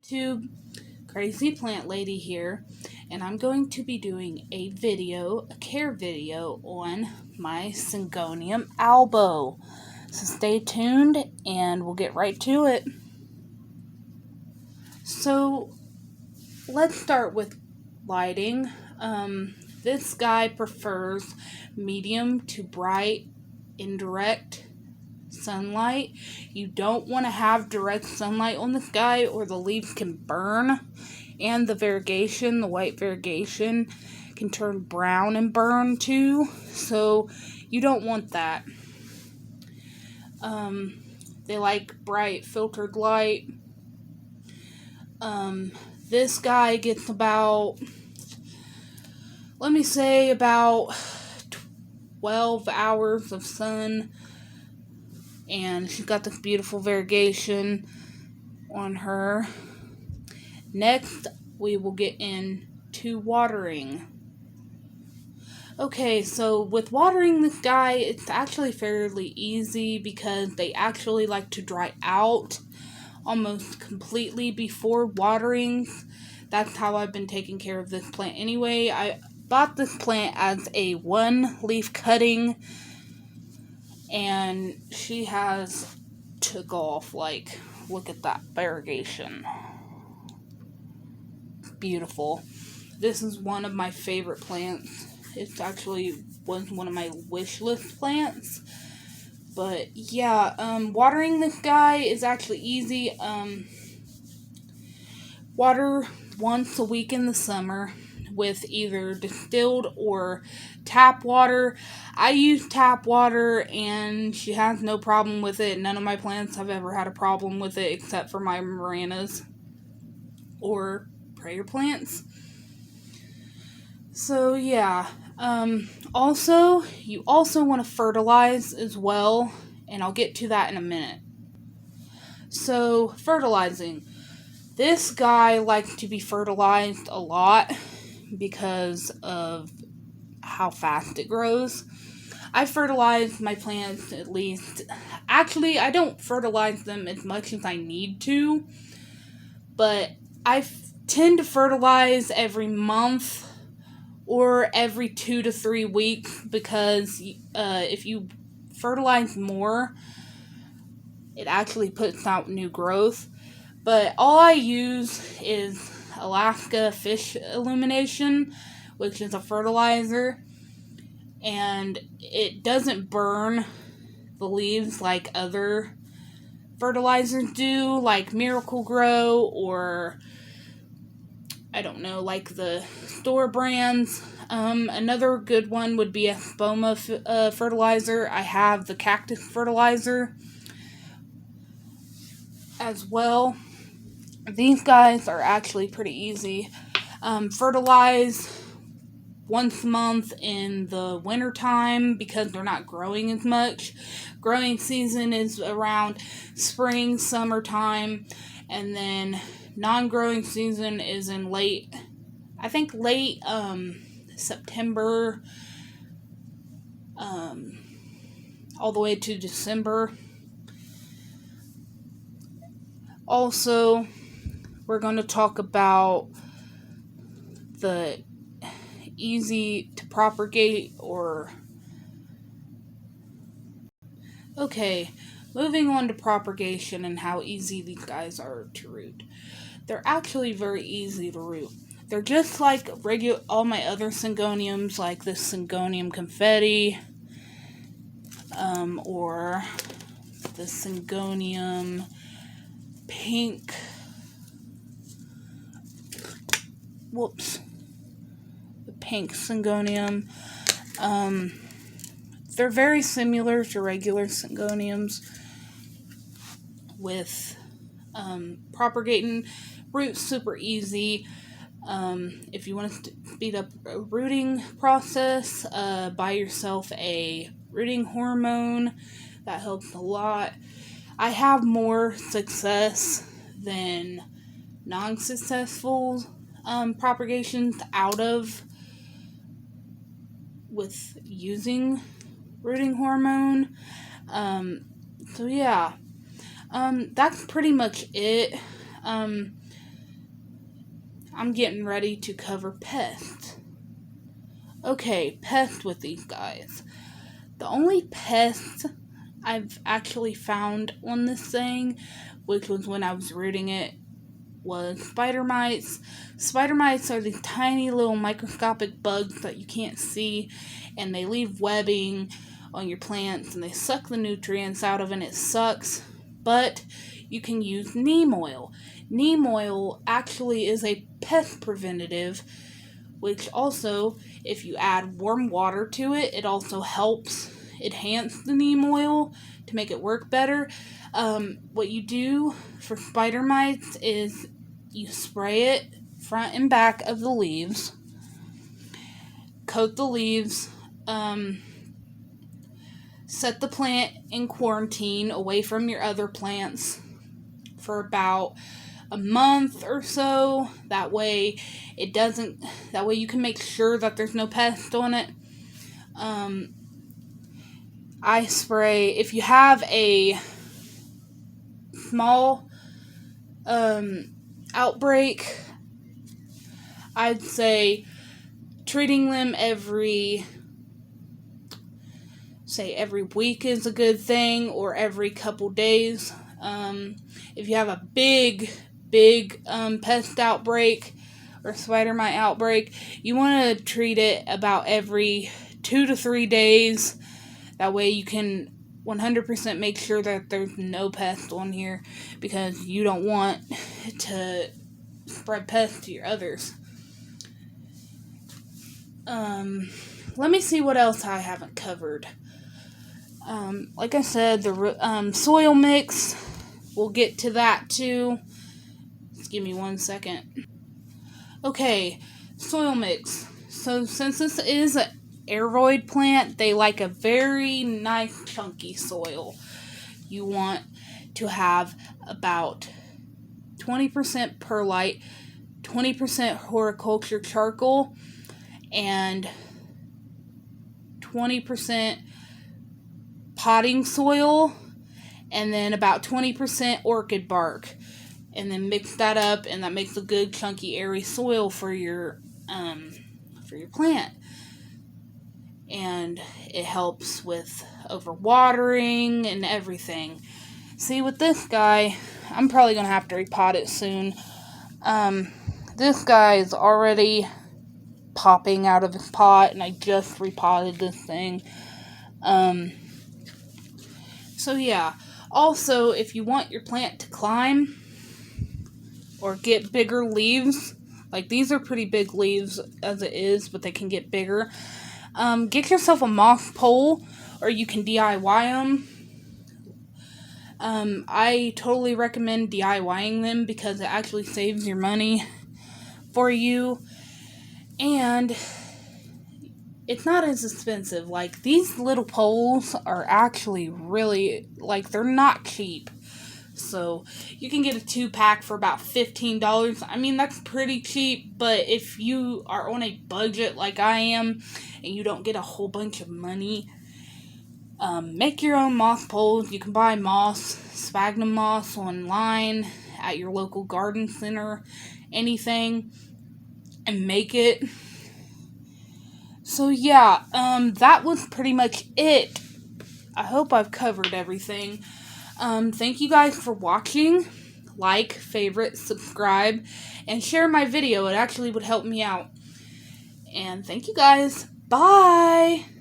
YouTube, Crazy Plant Lady here, and I'm going to be doing a care video on my Syngonuium Albo. So stay tuned and we'll get right to it. So let's start with lighting. This guy prefers medium to bright indirect sunlight. You don't want to have direct sunlight on this guy or the leaves can burn, and the variegation, the white variegation, can turn brown and burn too, so you don't want that. They like bright filtered light. This guy gets about, let me say, about 12 hours of sun, and she's got this beautiful variegation on her. Next, we will get into watering. Okay, so with watering this guy, it's actually fairly easy because they actually like to dry out almost completely before watering. That's how I've been taking care of this plant anyway. I bought this plant as a one leaf cutting, and she has took off. Like, look at that variegation. Beautiful. This is one of my favorite plants. It's actually was one of my wish list plants. But yeah, watering this guy is actually easy. Water once a week in the summer with either distilled or tap water. I use tap water and she has no problem with it. None of my plants have ever had a problem with it except for my Moranas or prayer plants. So yeah, also, you also want to fertilize as well, and I'll get to that in a minute. So, fertilizing. This guy likes to be fertilized a lot because of how fast it grows. I fertilize my plants at least. Actually, I don't fertilize them as much as I need to, but I tend to fertilize every month or every 2 to 3 weeks, because if you fertilize more, it actually puts out new growth. But all I use is Alaska Fish Illumination, which is a fertilizer, and it doesn't burn the leaves like other fertilizers do, like Miracle Grow or I don't know, like the store brands. Another good one would be a Spoma fertilizer. I have the cactus fertilizer as well. These guys are actually pretty easy. Fertilize once a month in the winter time because they're not growing as much. Growing season is around spring, summertime, and then non-growing season is in late September, all the way to December. Also, we're going to talk about the easy to propagate Okay, moving on to propagation and how easy these guys are to root. They're actually very easy to root. They're just like all my other Syngoniums, like this Syngonium Confetti, or the Syngonium Pink. The pink Syngonium. They're very similar to regular Syngoniums with propagating. Roots super easy. If you want to speed up a rooting process, buy yourself a rooting hormone. That helps a lot. I have more success than non-successful propagations with using rooting hormone. So yeah, that's pretty much it. I'm getting ready to cover pests. Okay, pests with these guys. The only pest I've actually found on this thing, which was when I was rooting it, was spider mites. Spider mites are these tiny little microscopic bugs that you can't see, and they leave webbing on your plants, and they suck the nutrients out of it, and it sucks. But you can use neem oil. Neem oil actually is a pest preventative, which also, if you add warm water to it, it also helps enhance the neem oil to make it work better. What you do for spider mites is you spray it front and back of the leaves, coat the leaves, set the plant in quarantine away from your other plants for about a month or so. That way you can make sure that there's no pest on it. I spray, if you have a small outbreak, I'd say treating them every week is a good thing, or every couple days. If you have a big pest outbreak or spider mite outbreak, you want to treat it about every 2 to 3 days. That way you can 100% make sure that there's no pest on here, because you don't want to spread pests to your others. Let me see what else I haven't covered. Like I said, the soil mix, we'll get to that too. Just give me 1 second. Okay, soil mix. So since this is an aeroid plant, they like a very nice chunky soil. You want to have about 20% perlite, 20% horticulture charcoal, and 20% potting soil, and then about 20% orchid bark, and then mix that up, and that makes a good chunky airy soil for your plant. And it helps with overwatering and everything. See, with this guy, I'm probably going to have to repot it soon. This guy is already popping out of his pot, and I just repotted this thing. So yeah. Also, if you want your plant to climb or get bigger leaves, like these are pretty big leaves as it is, but they can get bigger. Get yourself a moss pole, or you can DIY them. I totally recommend DIYing them because it actually saves your money for you, and it's not as expensive. Like, these little poles are actually really, like, they're not cheap. So, you can get a 2-pack for about $15. I mean, that's pretty cheap, but if you are on a budget like I am, and you don't get a whole bunch of money, make your own moss poles. You can buy moss, sphagnum moss online at your local garden center, anything, and make it. So yeah, that was pretty much it. I hope I've covered everything. Thank you guys for watching. Like, favorite, subscribe, and share my video. It actually would help me out. And thank you guys. Bye!